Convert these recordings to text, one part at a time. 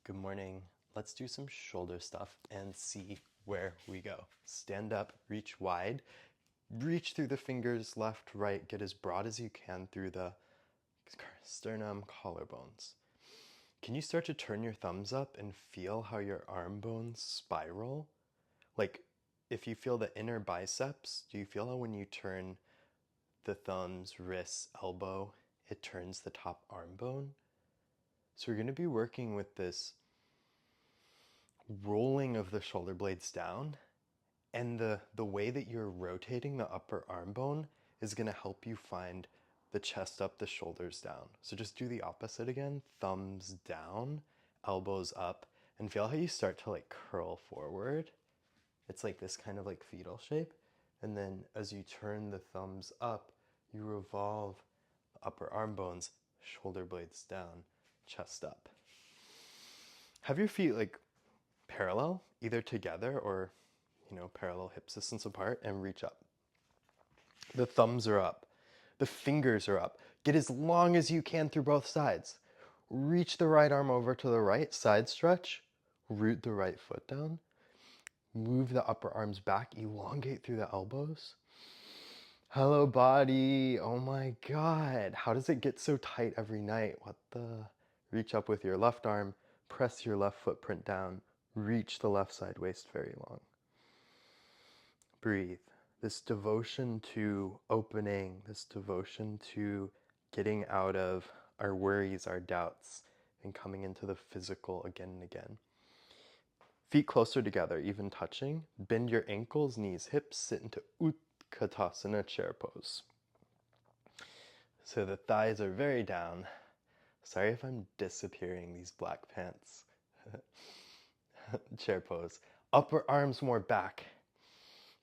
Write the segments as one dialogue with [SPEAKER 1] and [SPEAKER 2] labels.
[SPEAKER 1] Good morning. Let's do some shoulder stuff and see where we go. Stand up, reach wide, reach through the fingers, left, right, get as broad as you can through the sternum, collarbones. Can you start to turn your thumbs up and feel how your arm bones spiral? Like if you feel the inner biceps, do you feel how when you turn the thumbs, wrists, elbow, it turns the top arm bone? So we're going to be working with this rolling of the shoulder blades down, and the way that you're rotating the upper arm bone is going to help you find the chest up, the shoulders down. So just do the opposite again, thumbs down, elbows up, and feel how you start to like curl forward. It's like this kind of like fetal shape. And then as you turn the thumbs up, you revolve the upper arm bones, shoulder blades down, chest up. Have your feet like parallel, either together or, parallel hip distance apart, and reach up. The thumbs are up. The fingers are up. Get as long as you can through both sides. Reach the right arm over to the right, side stretch. Root the right foot down. Move the upper arms back. Elongate through the elbows. Hello, body. Oh my God. How does it get so tight every night? What the? Reach up with your left arm. Press your left footprint down. Reach the left side waist very long. Breathe. This devotion to opening, this devotion to getting out of our worries, our doubts, and coming into the physical again and again. Feet closer together, even touching. Bend your ankles, knees, hips. Sit into Utkatasana, chair pose. So the thighs are very down. Sorry if I'm disappearing these black pants. Chair pose. Upper arms more back.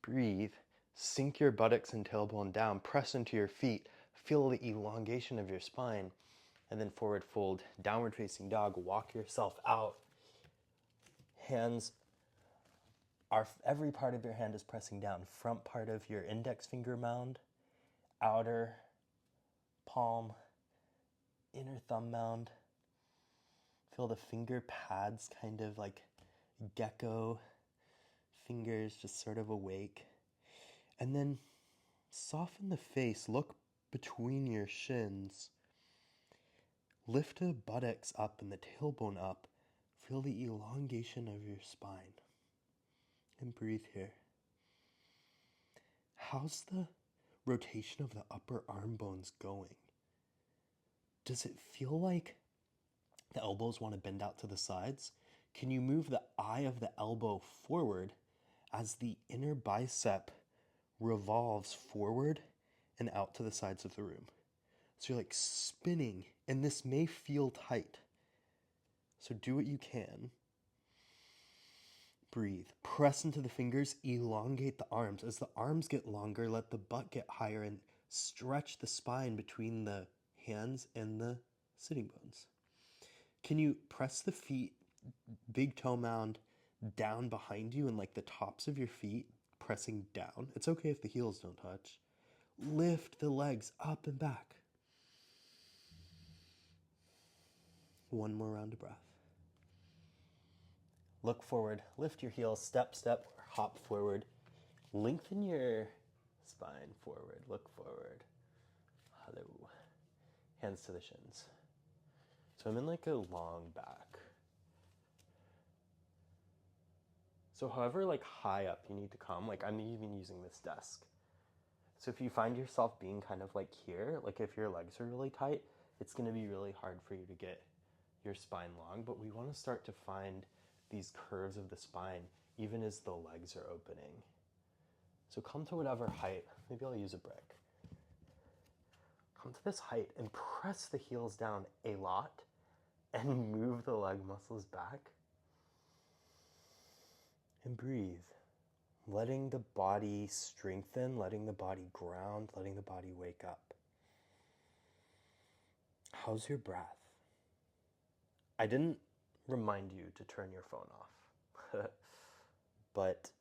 [SPEAKER 1] Breathe. Sink your buttocks and tailbone down. Press into your feet. Feel the elongation of your spine. And then forward fold, downward facing dog. Walk yourself out. Hands are, every part of your hand is pressing down. Front part of your index finger mound, outer palm, inner thumb mound. Feel the finger pads kind of like gecko fingers just sort of awake. And then soften the face. Look between your shins. Lift the buttocks up and the tailbone up. Feel the elongation of your spine. And breathe here. How's the rotation of the upper arm bones going? Does it feel like the elbows want to bend out to the sides? Can you move the eye of the elbow forward as the inner bicep revolves forward and out to the sides of the room? So you're like spinning, and this may feel tight. So do what you can. Breathe. Press into the fingers, elongate the arms. As the arms get longer, let the butt get higher and stretch the spine between the hands and the sitting bones. Can you press the feet, big toe mound, down behind you and like the tops of your feet pressing down? It's okay if the heels don't touch. Lift the legs up and back. One more round of breath. Look forward, lift your heels, step, or hop forward. Lengthen your spine forward, look forward. Hello. Hands to the shins. So I'm in like a long back. So however like high up you need to come, like I'm even using this desk. So if you find yourself being kind of like here, like if your legs are really tight, it's gonna be really hard for you to get your spine long, but we wanna start to find these curves of the spine even as the legs are opening. So come to whatever height, maybe I'll use a brick. Come to this height and press the heels down a lot and move the leg muscles back. And breathe. Letting the body strengthen, letting the body ground, letting the body wake up. How's your breath? I didn't remind you to turn your phone off, but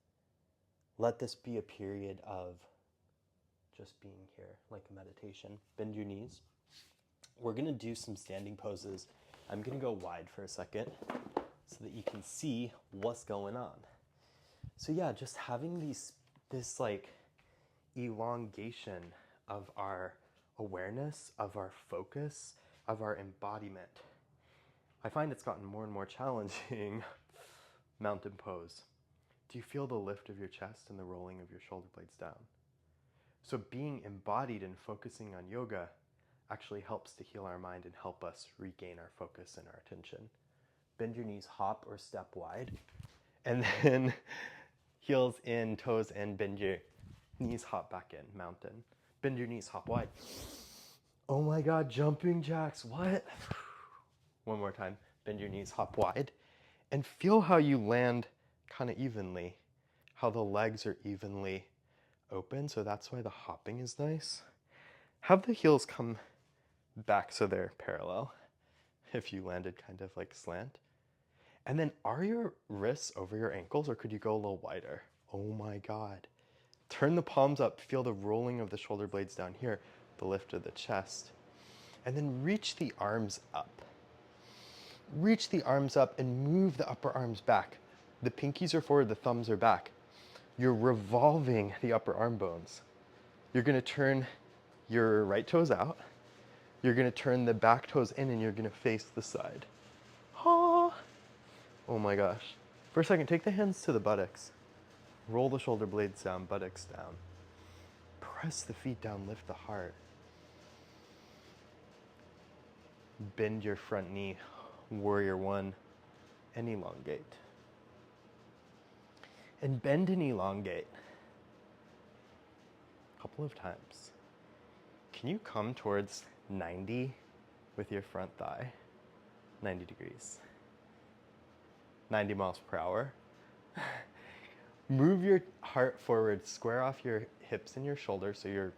[SPEAKER 1] let this be a period of just being here, like a meditation. Bend your knees. We're gonna do some standing poses. I'm gonna go wide for a second. so that you can see what's going on. So yeah, just having this like elongation of our awareness, of our focus, of our embodiment. I find it's gotten more and more challenging. Mountain pose. Do you feel the lift of your chest and the rolling of your shoulder blades down? So being embodied and focusing on yoga actually helps to heal our mind and help us regain our focus and our attention. Bend your knees, hop or step wide, and then heels in, toes in, bend your knees, hop back in, mountain. Bend your knees, hop wide. Oh my God, jumping jacks, what? One more time, bend your knees, hop wide, and feel how you land kind of evenly, how the legs are evenly open, so that's why the hopping is nice. Have the heels come back so they're parallel, if you landed kind of like slant. And then are your wrists over your ankles, or could you go a little wider? Oh my God. Turn the palms up, feel the rolling of the shoulder blades down here, the lift of the chest. And then reach the arms up. Reach the arms up and move the upper arms back. The pinkies are forward, the thumbs are back. You're revolving the upper arm bones. You're gonna turn your right toes out. You're gonna turn the back toes in and you're gonna face the side. Oh my gosh. For a second, take the hands to the buttocks. Roll the shoulder blades down, buttocks down. Press the feet down, lift the heart. Bend your front knee, warrior one, and elongate. And bend and elongate. A couple of times. Can you come towards 90 with your front thigh? 90 degrees. 90 miles per hour. Move your heart forward, square off your hips and your shoulders so you're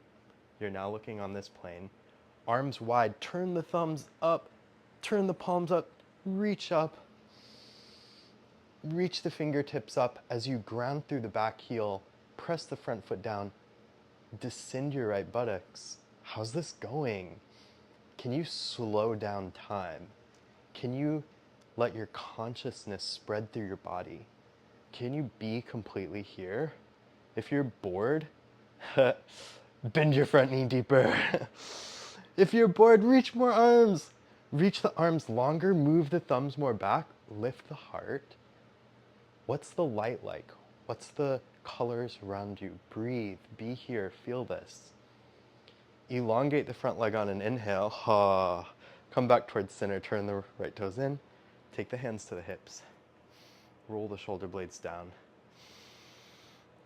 [SPEAKER 1] now looking on this plane. Arms wide, turn the thumbs up, turn the palms up, reach up. Reach the fingertips up as you ground through the back heel, press the front foot down, descend your right buttocks. How's this going? Can you slow down time? Can you let your consciousness spread through your body? Can you be completely here? If you're bored, bend your front knee deeper. If you're bored, reach more arms. Reach the arms longer, move the thumbs more back, lift the heart. What's the light like? What's the colors around you? Breathe, be here, feel this. Elongate the front leg on an inhale. Come back towards center, turn the right toes in. Take the hands to the hips. Roll the shoulder blades down.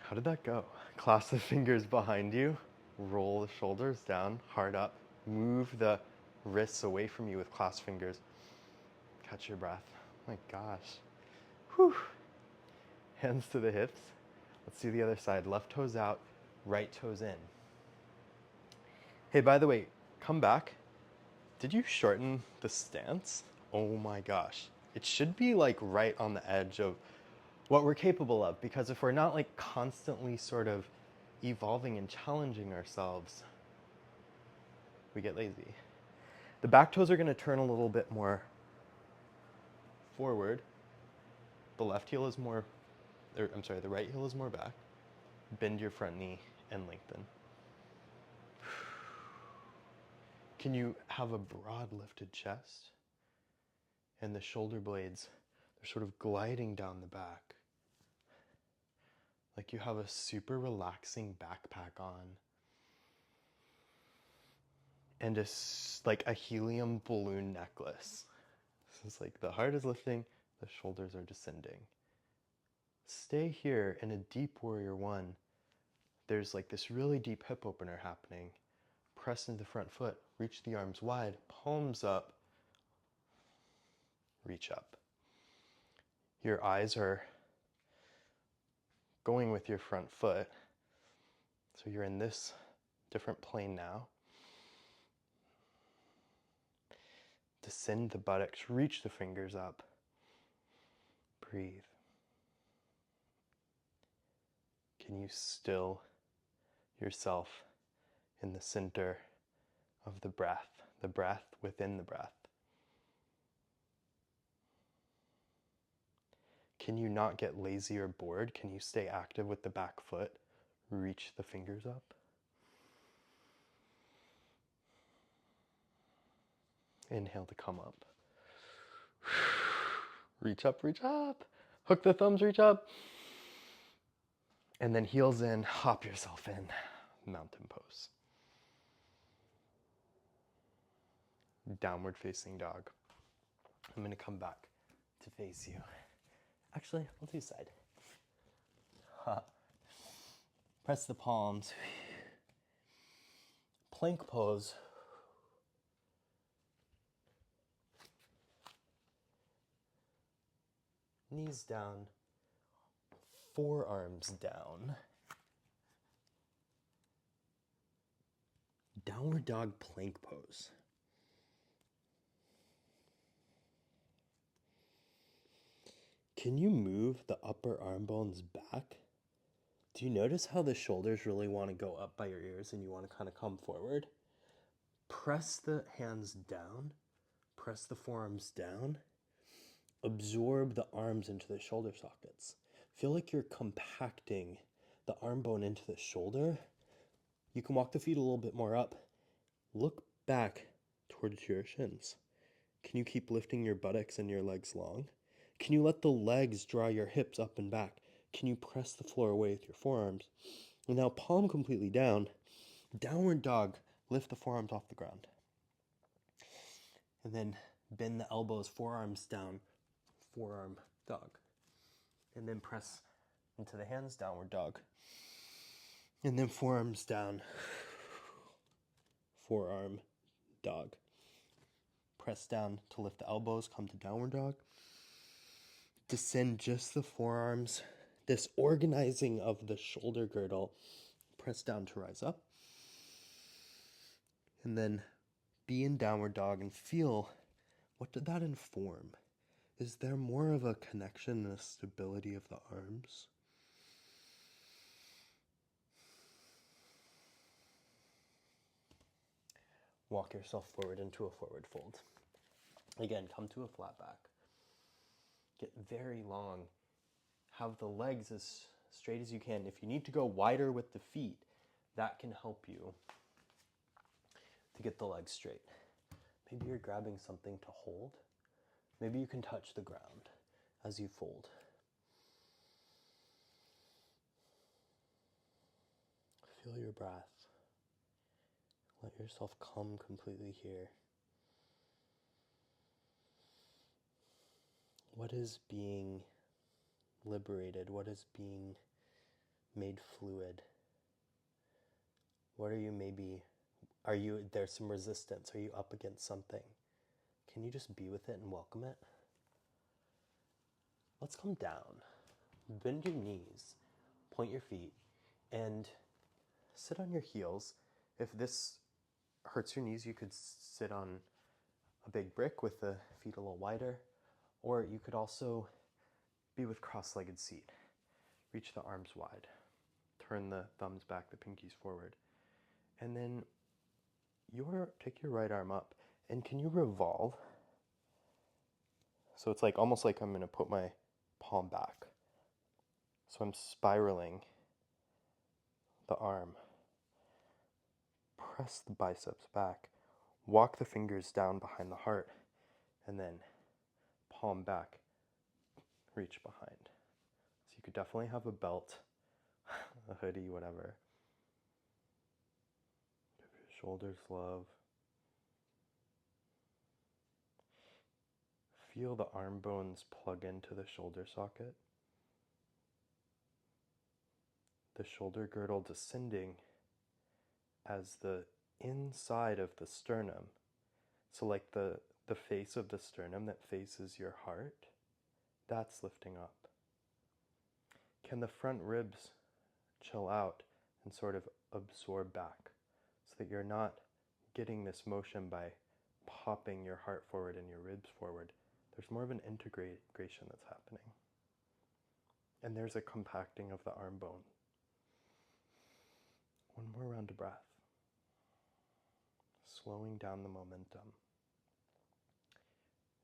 [SPEAKER 1] How did that go? Clasp the fingers behind you. Roll the shoulders down, heart up. Move the wrists away from you with clasped fingers. Catch your breath. Oh my gosh. Whew. Hands to the hips. Let's do the other side. Left toes out, right toes in. Hey, by the way, come back. Did you shorten the stance? Oh my gosh. It should be like right on the edge of what we're capable of, because if we're not like constantly sort of evolving and challenging ourselves, we get lazy. The back toes are going to turn a little bit more forward. The left heel is more, the right heel is more back. Bend your front knee and lengthen. Can you have a broad lifted chest? And the shoulder blades, they're sort of gliding down the back. Like you have a super relaxing backpack on. And like a helium balloon necklace. So it's like the heart is lifting, the shoulders are descending. Stay here in a deep warrior one. There's like this really deep hip opener happening. Press into the front foot, reach the arms wide, palms up, reach up. Your eyes are going with your front foot. So you're in this different plane now. Descend the buttocks, reach the fingers up. Breathe. Can you still yourself in the center of the breath within the breath? Can you not get lazy or bored? Can you stay active with the back foot? Reach the fingers up. Inhale to come up. Reach up, reach up. Hook the thumbs, reach up. And then heels in, hop yourself in. Mountain pose. Downward facing dog. I'm going to come back to face you. Actually, I'll do side. Press the palms. Plank pose. Knees down. Forearms down. Downward dog plank pose. Can you move the upper arm bones back? Do you notice how the shoulders really want to go up by your ears and you want to kind of come forward? Press the hands down. Press the forearms down. Absorb the arms into the shoulder sockets. Feel like you're compacting the arm bone into the shoulder. You can walk the feet a little bit more up. Look back towards your shins. Can you keep lifting your buttocks and your legs long? Can you let the legs draw your hips up and back? Can you press the floor away with your forearms? And now palm completely down. Downward dog. Lift the forearms off the ground. And then bend the elbows, forearms down, forearm dog. And then press into the hands, downward dog. And then forearms down, forearm dog. Press down to lift the elbows, come to downward dog. Descend just the forearms. This organizing of the shoulder girdle. Press down to rise up. And then be in downward dog and feel, what did that inform? Is there more of a connection and a stability of the arms? Walk yourself forward into a forward fold. Again, come to a flat back. Get very long. Have the legs as straight as you can. If you need to go wider with the feet, that can help you to get the legs straight. Maybe you're grabbing something to hold. Maybe you can touch the ground as you fold. Feel your breath. Let yourself come completely here. What is being liberated? What is being made fluid? What are you there's some resistance? Are you up against something? Can you just be with it and welcome it? Let's come down. Bend your knees, point your feet, and sit on your heels. If this hurts your knees, you could sit on a big brick with the feet a little wider, or you could also be with cross-legged seat. Reach the arms wide. Turn the thumbs back, the pinkies forward. And then take your right arm up, and can you revolve? So it's like almost like I'm going to put my palm back. So I'm spiraling the arm. Press the biceps back. Walk the fingers down behind the heart, and then palm back, reach behind. So you could definitely have a belt, a hoodie, whatever. Give your shoulders love. Feel the arm bones plug into the shoulder socket. The shoulder girdle descending as the inside of the sternum. So like the face of the sternum that faces your heart, that's lifting up. Can the front ribs chill out and sort of absorb back so that you're not getting this motion by popping your heart forward and your ribs forward? There's more of an integration that's happening. And there's a compacting of the arm bone. One more round of breath. Slowing down the momentum.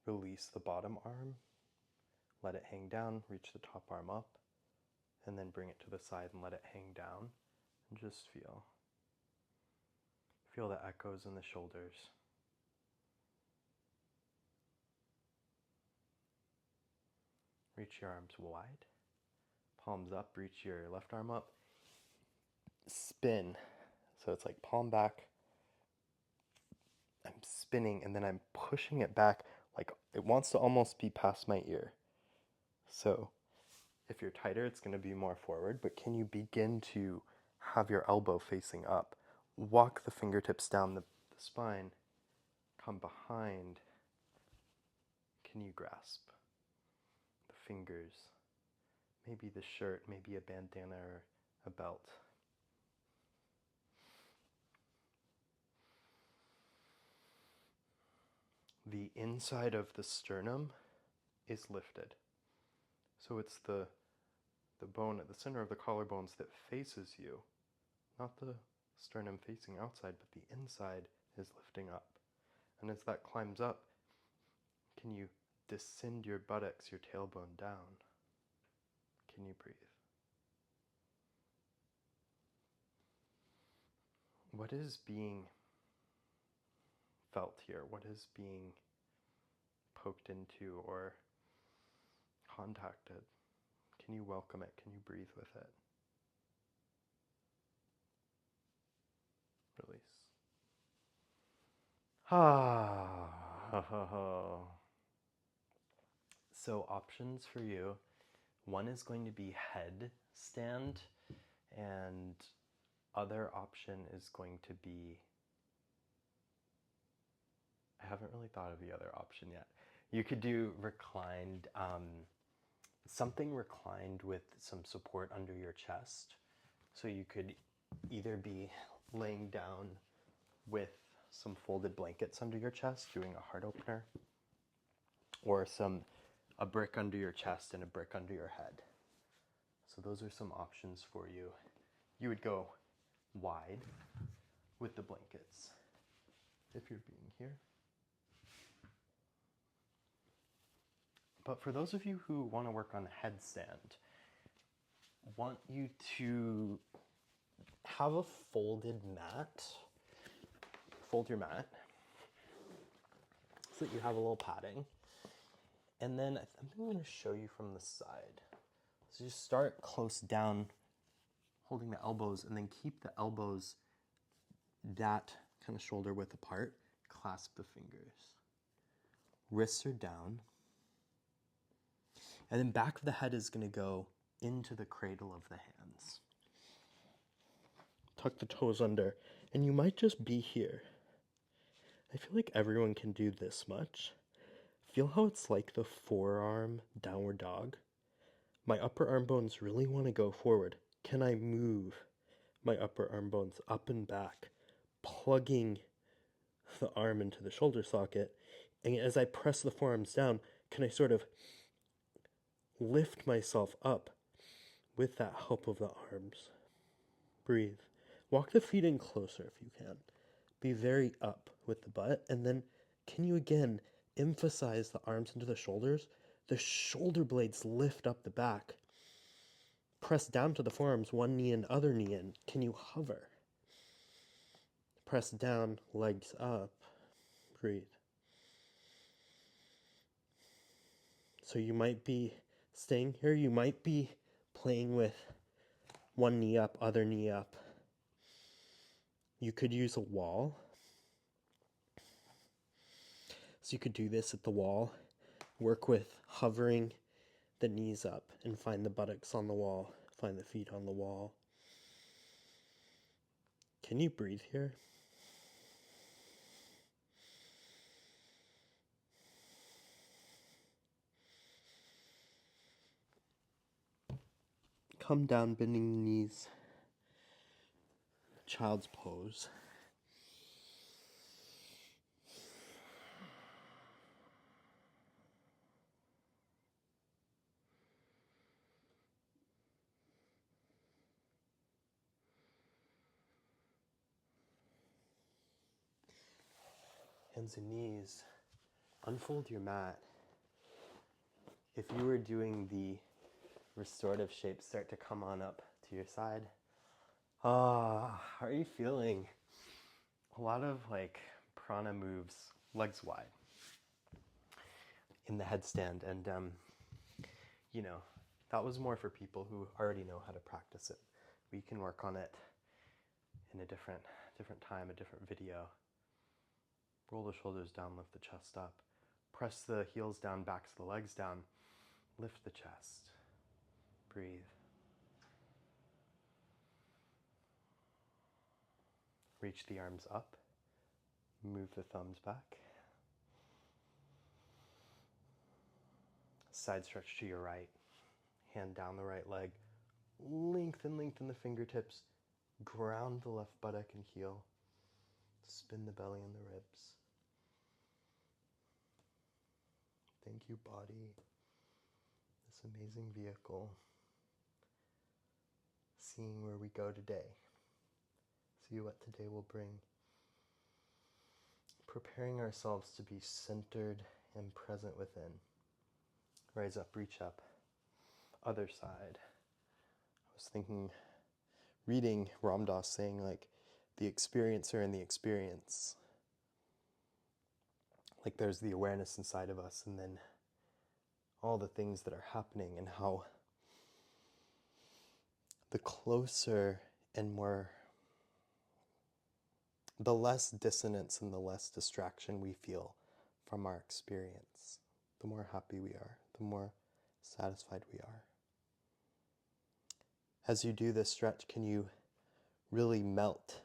[SPEAKER 1] Release the bottom arm. let it hang down, reach the top arm up, and then bring it to the side and let it hang down. And just feel. Feel the echoes in the shoulders. Reach your arms wide. Palms up, reach your left arm up. Spin. So it's like palm back. I'm spinning and then I'm pushing it back like it wants to almost be past my ear. So if you're tighter, it's going to be more forward, but can you begin to have your elbow facing up? Walk the fingertips down the spine, come behind. Can you grasp the fingers? Maybe the shirt, maybe a bandana or a belt. The inside of the sternum is lifted. So it's the bone at the center of the collarbones that faces you, not the sternum facing outside, but the inside is lifting up. And as that climbs up, can you descend your buttocks, your tailbone down? Can you breathe? What is being felt here? What is being poked into or contacted? Can you welcome it? Can you breathe with it? Release. So options for you. One is going to be headstand, and other option is going to be, I haven't really thought of the other option yet. You could do reclined, something reclined with some support under your chest. So you could either be laying down with some folded blankets under your chest, doing a heart opener, or a brick under your chest and a brick under your head. So those are some options for you. You would go wide with the blankets if you're being here. But for those of you who want to work on a headstand, want you to have a folded mat. Fold your mat so that you have a little padding. And then I'm going to show you from the side. So just start close down, holding the elbows, and then keep the elbows that kind of shoulder width apart. Clasp the fingers. Wrists are down. And then back of the head is going to go into the cradle of the hands. Tuck the toes under, and you might just be here. I feel like everyone can do this much. Feel how it's like the forearm downward dog. My upper arm bones really want to go forward. Can I move my upper arm bones up and back, plugging the arm into the shoulder socket? And as I press the forearms down, can I sort of lift myself up with that help of the arms? Breathe. Walk the feet in closer if you can. Be very up with the butt. And then can you again emphasize the arms into the shoulders? The shoulder blades lift up the back. Press down to the forearms, one knee and other knee in. Can you hover? Press down, legs up. Breathe. So you might be staying here. You might be playing with one knee up, other knee up. You could use a wall. So you could do this at the wall. Work with hovering the knees up and find the buttocks on the wall. Find the feet on the wall. Can you breathe here? Come down, bending the knees. Child's pose. Hands and knees. Unfold your mat. if you were doing the restorative shapes, start to come on up to your side. How are you feeling? A lot of like prana moves, legs wide in the headstand, and that was more for people who already know how to practice it. We can work on it in a different time, a different video. Roll the shoulders down, lift the chest up. Press the heels down, backs of the legs down. Lift the chest. Breathe. Reach the arms up. Move the thumbs back. Side stretch to your right. Hand down the right leg. Lengthen the fingertips. Ground the left buttock and heel. Spin the belly and the ribs. Thank you, body. This amazing vehicle. Seeing where we go today. See what today will bring. Preparing ourselves to be centered and present within. Rise up, reach up. Other side. I was thinking, reading Ram Dass saying like the experiencer and the experience. Like there's the awareness inside of us and then all the things that are happening, and how the closer and the less dissonance and the less distraction we feel from our experience, the more happy we are, the more satisfied we are. As you do this stretch, can you really melt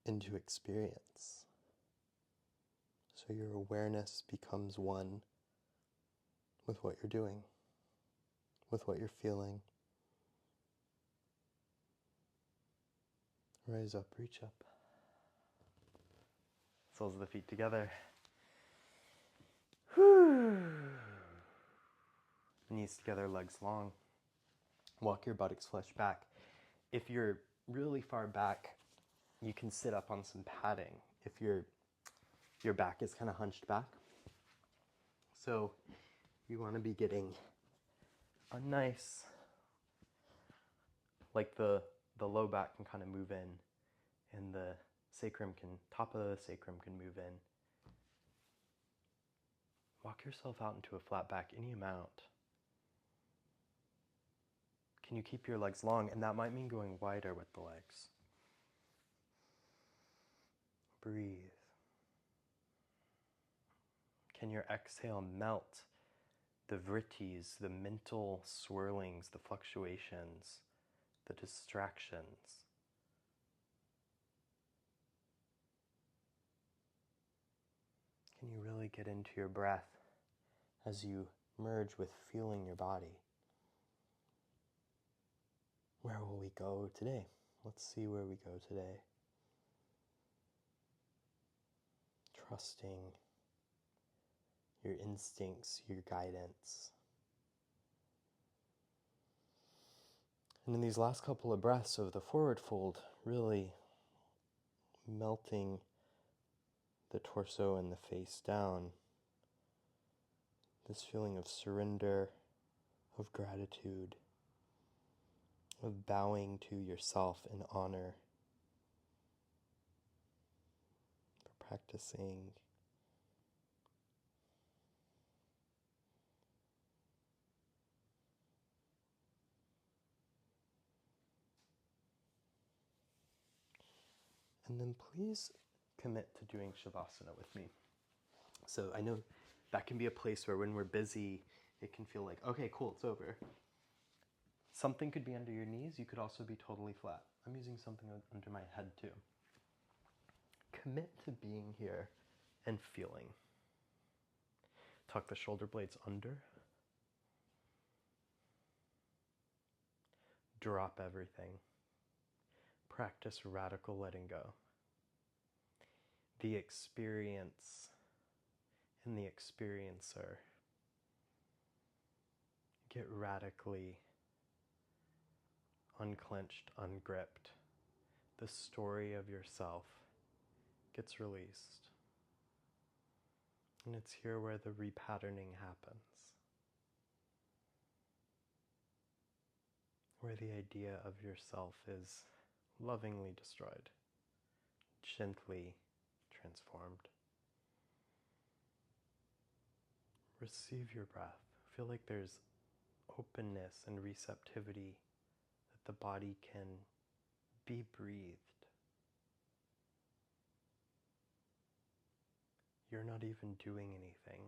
[SPEAKER 1] into experience? So your awareness becomes one with what you're doing, with what you're feeling. Rise up, reach up. Soles of the feet together. Whew. Knees together, legs long. Walk your buttocks flush back. If you're really far back, you can sit up on some padding if your back is kind of hunched back. So you want to be getting a nice, like the low back can kind of move in, and the top of the sacrum can move in. Walk yourself out into a flat back any amount. Can you keep your legs long? And that might mean going wider with the legs. Breathe. Can your exhale melt the vrittis, the mental swirlings, the fluctuations, the distractions? Can you really get into your breath as you merge with feeling your body? Where will we go today? Let's see where we go today. Trusting your instincts, your guidance. And in these last couple of breaths of the forward fold, really melting the torso and the face down. This feeling of surrender, of gratitude, of bowing to yourself in honor for practicing. And then please commit to doing Shavasana with me. So I know that can be a place where when we're busy, it can feel like, okay, cool, it's over. Something could be under your knees. You could also be totally flat. I'm using something under my head too. Commit to being here and feeling. Tuck the shoulder blades under. Drop everything. Practice radical letting go. The experience and the experiencer. Get radically unclenched, ungripped. The story of yourself gets released. And it's here where the repatterning happens, where the idea of yourself is lovingly destroyed, gently transformed. Receive your breath. Feel like there's openness and receptivity, that the body can be breathed. You're not even doing anything.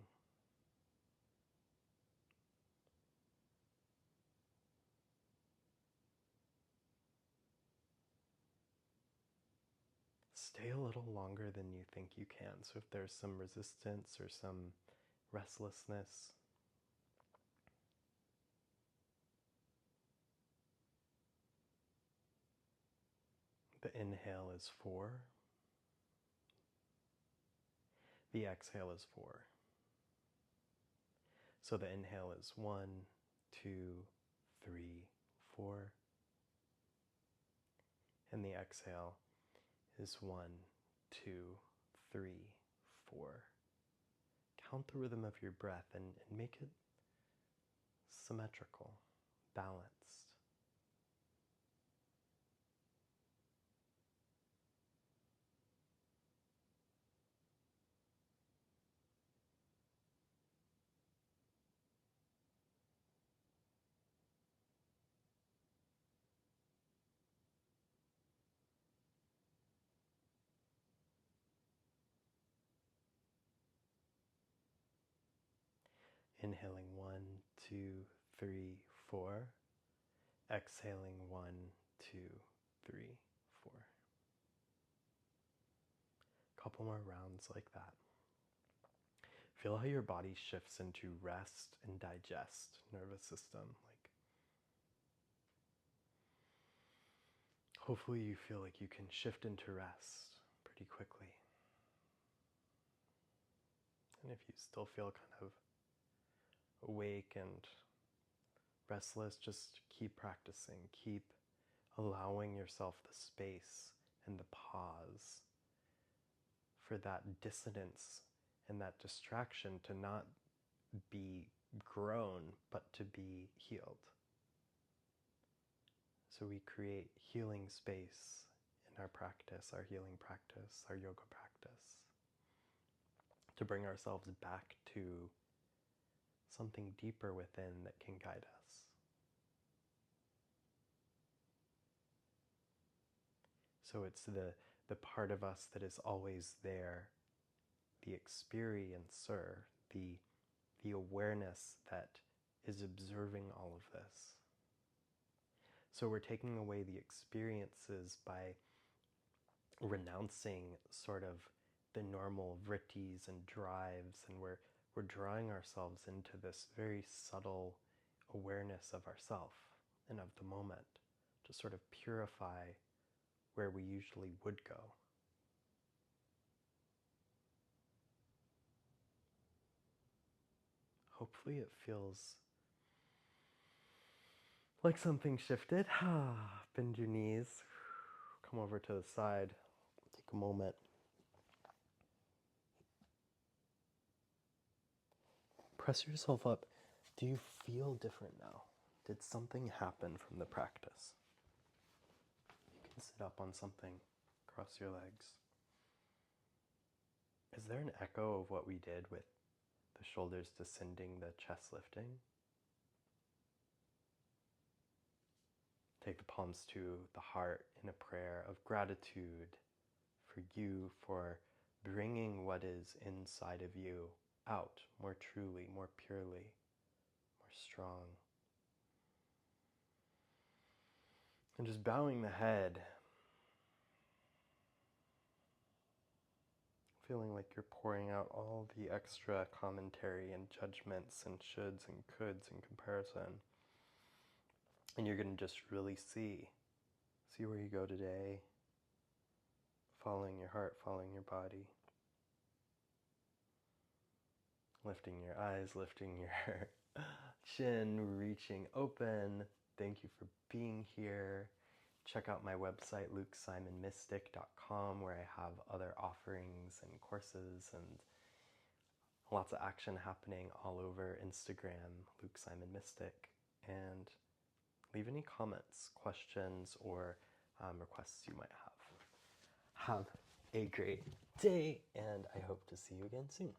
[SPEAKER 1] Stay a little longer than you think you can. So if there's some resistance or some restlessness, the inhale is 4. The exhale is 4. So the inhale is 1, 2, 3, 4. And the exhale is 1, 2, 3, 4. Count the rhythm of your breath and make it symmetrical, balanced. Inhaling 1, 2, 3, 4. Exhaling 1, 2, 3, 4. Couple more rounds like that. Feel how your body shifts into rest and digest nervous system. Like, hopefully you feel like you can shift into rest pretty quickly. And if you still feel kind of awake and restless, just keep practicing. Keep allowing yourself the space and the pause for that dissonance and that distraction to not be grown, but to be healed. So we create healing space in our practice, our healing practice, our yoga practice, to bring ourselves back to something deeper within that can guide us. So it's the part of us that is always there, the experiencer, the awareness that is observing all of this. So we're taking away the experiences by renouncing sort of the normal vrittis and drives, and we're drawing ourselves into this very subtle awareness of ourself and of the moment to sort of purify where we usually would go. Hopefully it feels like something shifted. Bend your knees. Come over to the side. Take a moment. Press yourself up. Do you feel different now? Did something happen from the practice? You can sit up on something, cross your legs. Is there an echo of what we did with the shoulders descending, the chest lifting? Take the palms to the heart in a prayer of gratitude for you, for bringing what is inside of you out more truly, more purely, more strong. And just bowing the head, feeling like you're pouring out all the extra commentary and judgments and shoulds and coulds and comparison. And you're going to just really see where you go today, following your heart, following your body. Lifting your eyes, lifting your chin, reaching open. Thank you for being here. Check out my website, lukesimonmystic.com, where I have other offerings and courses and Lots of action happening all over Instagram, Luke Simon Mystic, and leave any comments, questions, or requests you might have. Have a great day, and I hope to see you again soon.